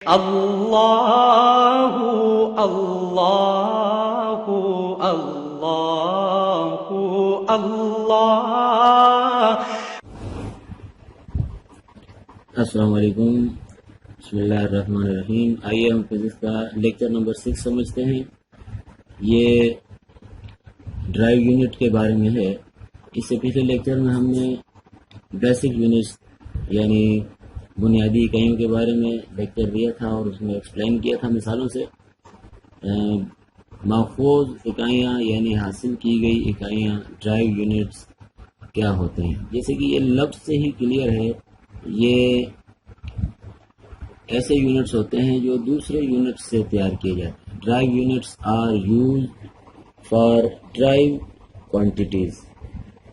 اللہ اللہ اللہ اللہ۔ السلام علیکم، بسم اللہ الرحمن الرحیم۔ آئیے ہم فزکس کا لیکچر نمبر 6 سمجھتے ہیں۔ یہ ڈرائیو یونٹ کے بارے میں ہے۔ اس سے پچھلے لیکچر میں ہم نے بیسک یونٹس یعنی بنیادی اکائیوں کے بارے میں لیکچر دیا تھا اور اس میں ایکسپلین کیا تھا مثالوں سے۔ ماخوذ اکائیاں یعنی حاصل کی گئی اکائیاں ڈرائیو یونٹس کیا ہوتے ہیں۔ جیسے کہ یہ لفظ سے ہی کلیئر ہے، یہ ایسے یونٹس ہوتے ہیں جو دوسرے یونٹس سے تیار کیے جاتے ہیں۔ Derived units are use for derived quantities,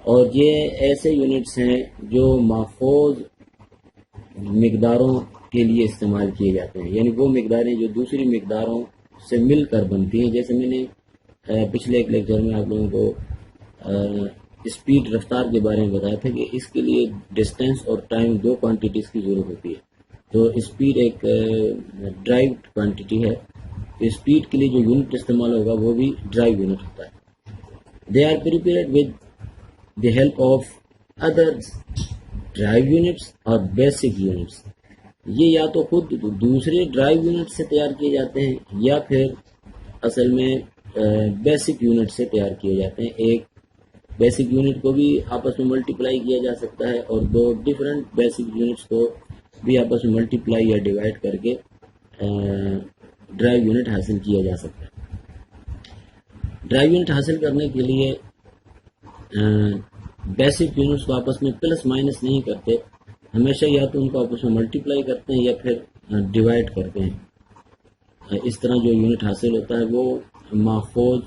اور یہ ایسے یونٹس ہیں جو ماخوذ مقداروں کے لیے استعمال کیے جاتے ہیں، یعنی وہ مقداریں جو دوسری مقداروں سے مل کر بنتی ہیں۔ جیسے میں نے پچھلے ایک لیکچر میں آپ لوگوں کو اسپیڈ رفتار کے بارے میں بتایا تھا کہ اس کے لیے ڈسٹینس اور ٹائم دو کوانٹیٹیز کی ضرورت ہوتی ہے۔ تو اسپیڈ ایک ڈرائیو کوانٹیٹی ہے، تو اسپیڈ کے لیے جو یونٹ استعمال ہوگا وہ بھی ڈرائیو یونٹ ہوتا ہے۔ They are prepared with the help of other derived units اور بیسک یونٹس۔ یہ یا تو خود دوسرے ڈرائیو یونٹ سے تیار کیے جاتے ہیں یا پھر اصل میں بیسک یونٹ سے تیار کیے جاتے ہیں۔ ایک بیسک یونٹ کو بھی آپس میں ملٹیپلائی کیا جا سکتا ہے اور دو ڈفرینٹ بیسک یونٹس کو بھی آپس میں ملٹیپلائی یا ڈیوائڈ کر کے ڈرائیو یونٹ حاصل کیا جا سکتا ہے۔ ڈرائیو یونٹ حاصل کرنے کے لیے بیسک یونٹس کو آپس میں پلس مائنس نہیں کرتے، ہمیشہ یا تو ان کو آپس میں ملٹیپلائی کرتے ہیں یا پھر ڈیوائڈ کرتے ہیں۔ اس طرح جو یونٹ حاصل ہوتا ہے وہ ماخوذ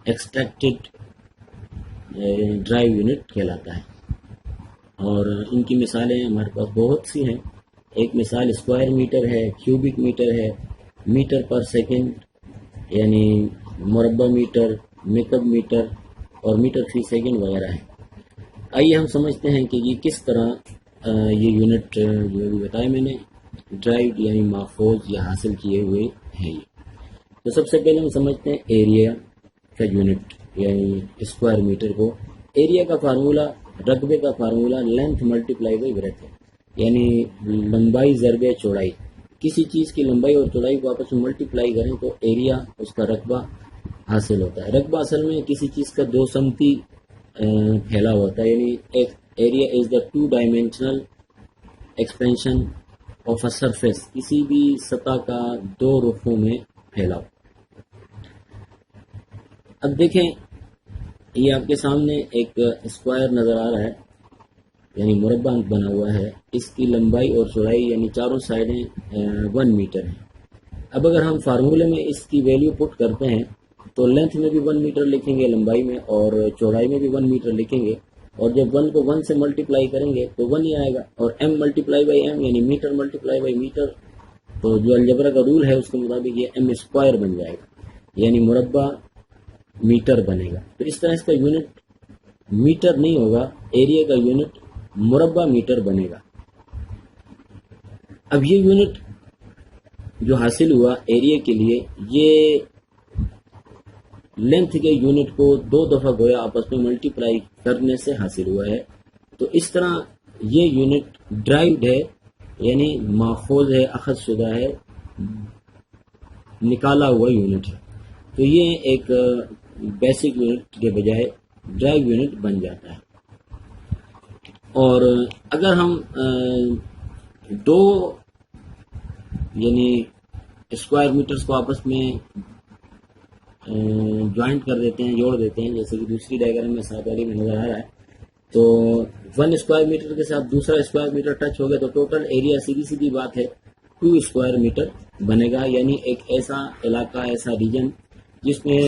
ایکسٹریکٹڈ ڈرائیو یونٹ کہلاتا ہے، اور ان کی مثالیں ہمارے پاس بہت سی ہیں۔ ایک مثال اسکوائر میٹر ہے، کیوبک میٹر ہے، میٹر پر سیکنڈ یعنی مربع میٹر، میکب میٹر اور میٹر فی سیکنڈ وغیرہ ہے۔ آئیے ہم سمجھتے ہیں کہ یہ کس طرح یہ یونٹ جو بھی بتایا میں نے ڈرائیو یعنی ماخوذ یا حاصل کیے ہوئے ہیں۔ یہ تو سب سے پہلے ہم سمجھتے ہیں ایریا کا یونٹ یعنی اسکوائر میٹر کو۔ ایریا کا فارمولہ، رقبے کا فارمولہ لینتھ ملٹیپلائی بائی بریتھ ہے، یعنی لمبائی ضرب چوڑائی۔ کسی چیز کی لمبائی اور چوڑائی کو آپس میں ملٹیپلائی کریں تو ایریا اس کا رقبہ حاصل ہوتا ہے۔ رقبہ اصل میں کسی چیز کا دو سمتی پھیلا ہوتا ہے، یعنی area is the two dimensional expansion of a surface, کسی بھی سطح کا دو رخوں میں پھیلاؤ۔ اب دیکھیں یہ آپ کے سامنے ایک اسکوائر نظر آ رہا ہے، یعنی مربع بنا ہوا ہے۔ اس کی لمبائی اور چوڑائی یعنی چاروں سائڈیں 1 میٹر ہیں۔ اب اگر ہم فارمولے میں اس کی ویلیو پٹ کرتے ہیں تو لینتھ میں بھی 1 میٹر لکھیں گے لمبائی میں، اور چوڑائی میں بھی 1 میٹر لکھیں گے، اور جب 1 کو 1 سے ملٹیپلائی کریں گے تو 1 ہی آئے گا، اور m ملٹیپلائی بائی m یعنی میٹر ملٹیپلائی بائی میٹر، تو جو الجبرا کا رول ہے اس کے مطابق یہ m اسکوائر بن جائے گا، یعنی مربع میٹر بنے گا۔ تو اس طرح اس کا یونٹ میٹر نہیں ہوگا، ایریا کا یونٹ مربع میٹر بنے گا۔ اب یہ یونٹ جو حاصل ہوا ایریا کے لیے، یہ لینتھ کے یونٹ کو 2 دفعہ گویا آپس میں ملٹیپلائی کرنے سے حاصل ہوا ہے۔ تو اس طرح یہ یونٹ ڈرائیوڈ ہے، یعنی ماخوذ ہے، اخذ شدہ ہے، نکالا ہوا یونٹ ہے۔ تو یہ ایک بیسک یونٹ کے بجائے ڈرائیو یونٹ بن جاتا ہے۔ اور اگر ہم دو یعنی اسکوائر میٹرز کو آپس میں جوائنٹ کر دیتے ہیں، جوڑ دیتے ہیں، جیسے کہ دوسری ڈائیگرام میں 7 والی میں نظر آ رہا ہے، تو 1 اسکوائر میٹر کے ساتھ دوسرا اسکوائر میٹر ٹچ ہو گیا تو ٹوٹل ایریا سیدھی بات ہے 2 اسکوائر میٹر بنے گا، یعنی ایک ایسا علاقہ، ایسا ریجن جس میں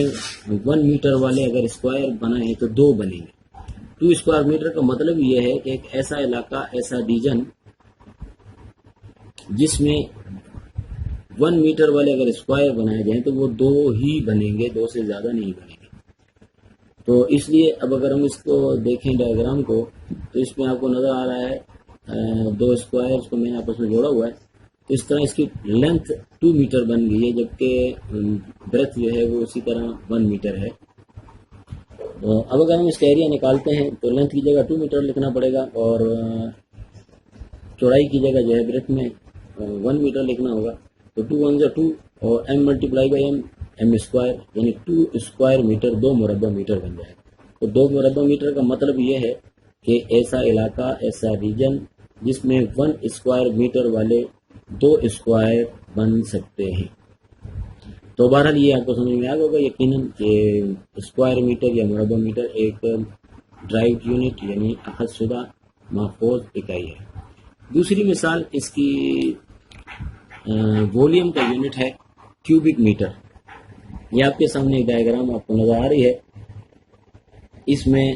1 میٹر والے اگر اسکوائر بنائیں تو 2 بنیں گے۔ 2 اسکوائر میٹر کا مطلب یہ ہے کہ ایک ایسا علاقہ، ایسا ریجن جس میں 1 میٹر والے اگر اسکوائر بنائے جائیں تو وہ 2 ہی بنیں گے، 2 سے زیادہ نہیں بنیں گے۔ تو اس لیے اب اگر ہم اس کو دیکھیں ڈائیگرام کو، تو اس میں آپ کو نظر آ رہا ہے 2 اسکوائرز کو میں نے آپس میں جوڑا ہوا ہے، تو اس طرح اس کی لینتھ 2 میٹر بن گئی ہے، جبکہ بریتھ جو ہے وہ اسی طرح 1 میٹر ہے۔ اب اگر ہم اس کا ایریا نکالتے ہیں تو لینتھ کی جگہ 2 میٹر لکھنا پڑے گا، اور چوڑائی کی جگہ جو ہے بریتھ میں 1 میٹر لکھنا ہوگا۔ تو 2 1 2 اور m multiply by m square, یعنی 2 اسکوائر میٹر 2 مربع میٹر بن جائے گا۔ تو 2 مربع میٹر کا مطلب یہ ہے کہ ایسا علاقہ، ایسا ریجن جس میں 1 اسکوائر میٹر والے 2 اسکوائر بن سکتے ہیں۔ تو بہرحال یہ آپ کو سمجھ میں آ گیا ہوگا یقیناً کہ اسکوائر میٹر یا مربع میٹر ایک ڈرائیو یونٹ یعنی اخذ شدہ محفوظ اکائی ہے۔ دوسری مثال اس کی ولیوم کا یونٹ ہے کیوبک میٹر۔ یہ آپ کے سامنے ایک ڈائیگرام آپ کو نظر آ رہی ہے، اس میں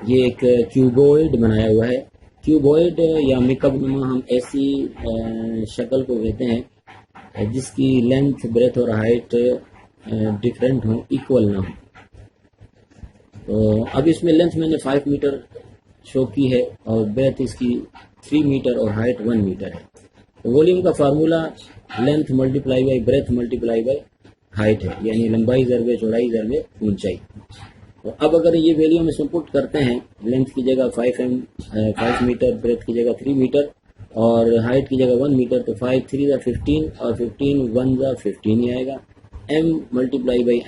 یہ ایک کیوبوئڈ بنایا ہوا ہے۔ کیوبوئڈ یا مکعب نما ہم ایسی شکل کو کہتے ہیں جس کی لینتھ، بریتھ اور ہائٹ ڈفرینٹ ہوں، ایکول نہ ہوں۔ تو اب اس میں لینتھ میں نے 5 میٹر شو کی ہے، اور بریتھ اس کی 3 میٹر اور ہائٹ 1 میٹر ہے۔ ولیوم کا formula length multiply by breadth multiply by height ہے، یعنی لمبائی ضربے چوڑائی ضربے اونچائی۔ تو اب اگر یہ ویلیو ہم اس میں پٹ کرتے ہیں، لینتھ کی جگہ 5 میٹر، بریتھ کی جگہ 3 میٹر اور ہائٹ کی جگہ 1 میٹر، تو 5 3 15 اور 15 1 15 ہی آئے گا۔ m ملٹیپلائی بائی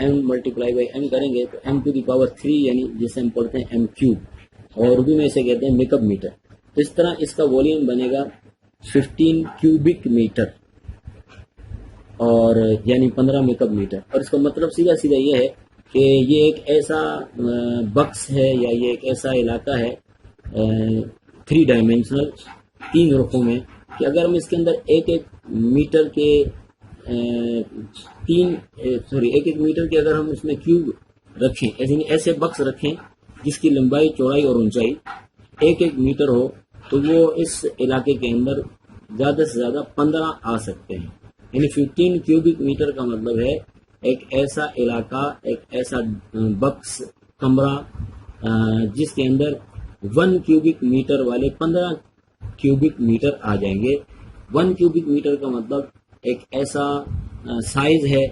m کریں گے تو m ٹو دی پاور 3، یعنی جسے ہم پڑھتے ہیں m کیوب، اور اردو میں اسے کہتے ہیں مکعب میٹر۔ تو اس طرح اس کا ولیوم بنے گا 15 کیوبک میٹر، اور یعنی 15 مکعب میٹر۔ اور اس کا مطلب سیدھا سیدھا یہ ہے کہ یہ ایک ایسا بکس ہے یا یہ ایک ایسا علاقہ ہے 3 ڈائمینشنل، 3 رخوں میں، کہ اگر ہم اس کے اندر ایک میٹر کے اگر ہم اس میں کیوب رکھیں، یعنی ایسے بکس رکھیں جس کی لمبائی، چوڑائی اور اونچائی 1 میٹر ہو، تو وہ اس علاقے کے اندر زیادہ سے زیادہ 15 آ سکتے ہیں۔ یعنی 15 کیوبک میٹر کا مطلب ہے ایک ایسا علاقہ، ایک ایسا بکس، کمرہ جس کے اندر 1 کیوبک میٹر والے 15 کیوبک میٹر آ جائیں گے۔ 1 کیوبک میٹر کا مطلب ایک ایسا سائز ہے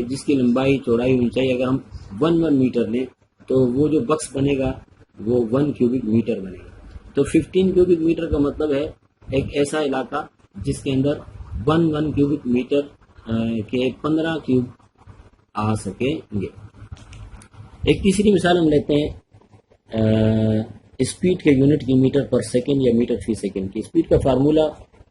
جس کی لمبائی، چوڑائی، اونچائی اگر ہم 1 میٹر لیں تو وہ جو بکس بنے گا وہ 1 کیوبک میٹر بنے گا۔ تو 15 کیوبک میٹر کا مطلب ہے ایک ایسا علاقہ جس کے اندر 1 کیوبک میٹر کے 15 کیوب آ سکیں گے۔ ایک تیسری مثال ہم لیتے ہیں اسپیڈ کے یونٹ کی میٹر پر سیکنڈ یا میٹر فی سیکنڈ کی۔ اسپیڈ کا فارمولا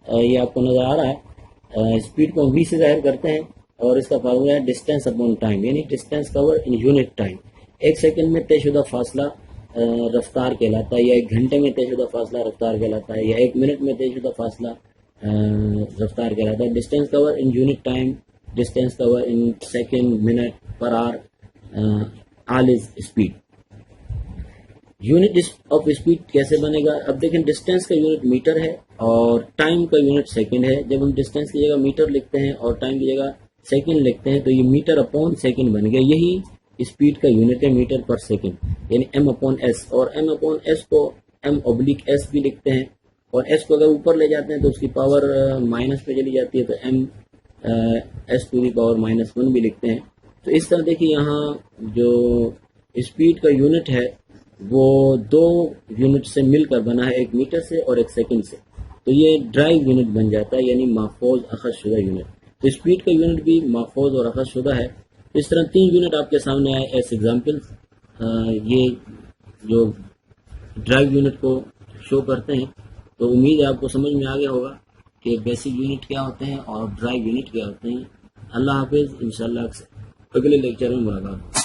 یہ آپ کو نظر آ رہا ہے، اسپیڈ کو ہم v سے ظاہر کرتے ہیں، اور اس کا فارمولا ہے ڈسٹینس اپون ٹائم، یعنی distance cover in unit time. 1 second میں طے شدہ فاصلہ رفتار کہلاتا ہے، یا 1 گھنٹے میں طے شدہ فاصلہ رفتار کہلاتا ہے، یا 1 منٹ میں طے شدہ فاصلہ رفتار کہلاتا ہے۔ Distance cover in unit time, distance cover in second, minute, per hour, all is speed. Unit of speed کیسے بنے گا؟ اب دیکھیں، ڈسٹینس کا یونٹ میٹر ہے اور ٹائم کا یونٹ سیکنڈ ہے۔ جب ہم ڈسٹینس کی جگہ میٹر لکھتے ہیں اور ٹائم کی جگہ سیکنڈ لکھتے ہیں تو یہ میٹر اپون سیکنڈ بن گیا۔ یہی اسپیڈ کا یونٹ ہے، میٹر پر سیکنڈ، یعنی m اپون ایس، اور m اپون ایس کو m اوبلیک ایس بھی لکھتے ہیں، اور ایس کو اگر اوپر لے جاتے ہیں تو اس کی پاور مائنس پہ چلی جاتی ہے، تو m s to the power -1 بھی لکھتے ہیں۔ تو اس طرح دیکھیے یہاں جو اسپیڈ کا یونٹ ہے وہ 2 یونٹ سے مل کر بنا ہے، 1 میٹر سے اور 1 سیکنڈ سے، تو یہ ڈرائیو یونٹ بن جاتا ہے، یعنی محفوظ اخذ شدہ یونٹ۔ تو اسپیڈ کا یونٹ بھی محفوظ اور اخذ شدہ ہے۔ اس طرح 3 یونٹ آپ کے سامنے آئے ایس ایگزامپل، یہ جو ڈرائیو یونٹ کو شو کرتے ہیں۔ تو امید ہے آپ کو سمجھ میں آ گیا ہوگا کہ بیسک یونٹ کیا ہوتے ہیں اور ڈرائیو یونٹ کیا ہوتے ہیں۔ اللہ حافظ، انشاءاللہ اگلے لیکچر میں ملاقات۔